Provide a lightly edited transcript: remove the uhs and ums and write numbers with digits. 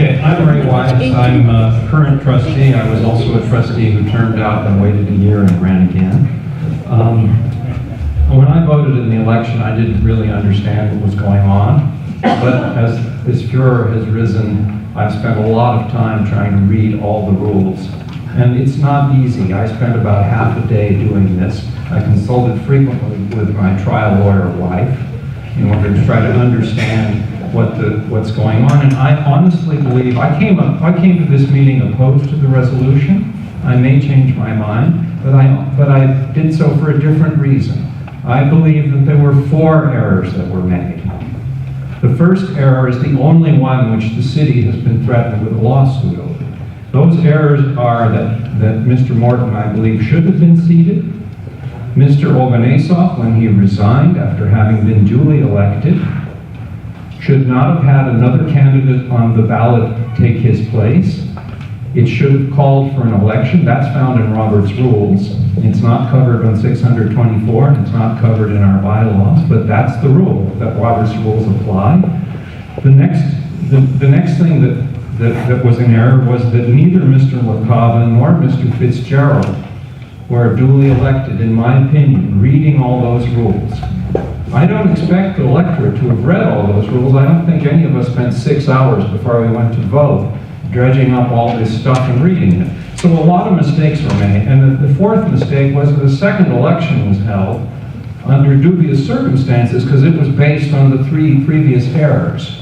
Okay, I'm Ray Weiss. I'm a current trustee. I was also a trustee who turned out and waited a year and ran again. When I voted in the election, I didn't really understand what was going on. But as this furor has risen, I've spent a lot of time trying to read all the rules. And it's not easy. I spent about half a day doing this. I consulted frequently with my trial lawyer wife in order to try to understand what's going on. And I honestly believe, I came to this meeting opposed to the resolution. I may change my mind, but I did so for a different reason. I believe that there were 4 errors that were made. The first error is the only one which the city has been threatened with a lawsuit over. Those errors are that Mr. Morton, I believe, should have been seated. Mr. Ovanesov, when he resigned after having been duly elected, should not have had another candidate on the ballot take his place. It should have called for an election. That's found in Robert's rules. It's not covered on 624, and it's not covered in our bylaws, but that's the rule, that Robert's rules apply. The next thing that was an error was that neither Mr. LaCava nor Mr. Fitzgerald were duly elected, in my opinion, reading all those rules. I don't expect the electorate to have read all those rules. I don't think any of us spent 6 hours before we went to vote dredging up all this stuff and reading it. So a lot of mistakes were made. And the 4th mistake was that the second election was held under dubious circumstances because it was based on the 3 previous errors.